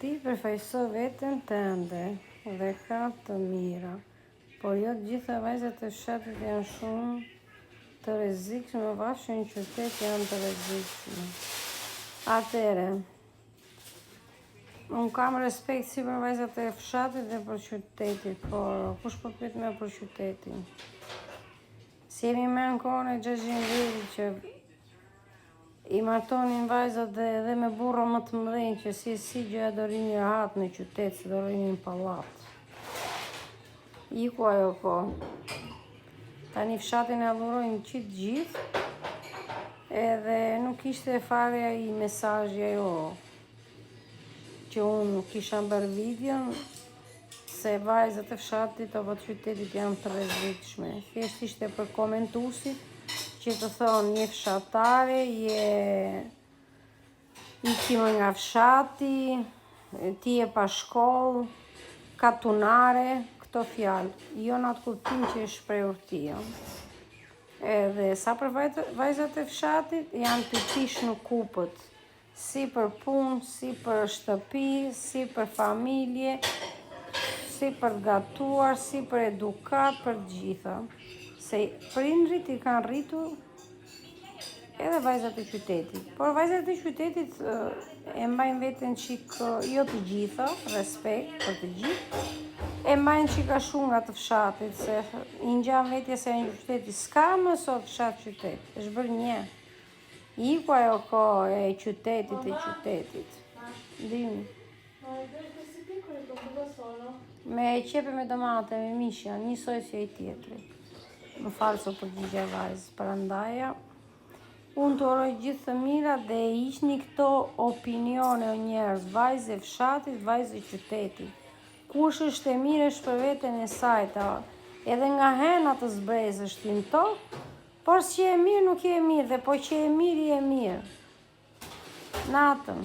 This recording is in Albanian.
Ti përfaqëso veten tënde dhe ka të mira, por jo të gjitha vajzat e fshatit janë shumë të rrezikshme, vashi në qytet janë të rrezikshme. Atëre, unë kam respekt si për vajzat e fshatit dhe për qytetit, por kush po pyet me për qytetin? Si jemi me në kohën e 600 që i martonin vajzat dhe edhe me burra më të mëdhenj që si gjëja do rini rahat në qytet, si do rini në pallat. Iku ajo ko. Tani fshatin e adhurojnë qitë gjithë, edhe nuk ishte fare i mesazhi ajo që unë kisha bërë videon se vajzat e fshatit apo të qytetit janë të rrezikshme. Thjesht ishte për komentuesit që të thonë je fshatare, ikime nga fshati, ti je pa shkollë, katunare, këto fjalë. Jo në atë kuptim që e shprehur ti. Edhe sa për vajzat e fshatit janë të tish në kupët, si për punë, si për shtëpi, si për familje, si për gatuar, si për edukat, për gjitha. Se prindrit i kanë rritur edhe vajzat e qytetit. Por vajzat e qytetit e mbajnë veten qik, jo të gjitha, respekt për të gjithë, e mbajnë qika shumë nga të fshatit, se i ngjan vetja se në qytetit s'ka më sot fshat qytet, është bërë një. Iku ajo kohë e qytetit. Dimi. Me qepe me domate, me mishja, njësoj si e tjetëri. Më falë së përgjigja vajzë, parandaja. Unë të uroj gjithë të mira dhe ishni këto opinione o njerëz, vajzë e fshatit, vajzë e qytetit. Kush është e mirë është për veten e sajta, edhe nga hena të zbrezë është në tokë, por që e mirë nuk e mirë, dhe po që e mirë i e mirë. Natën.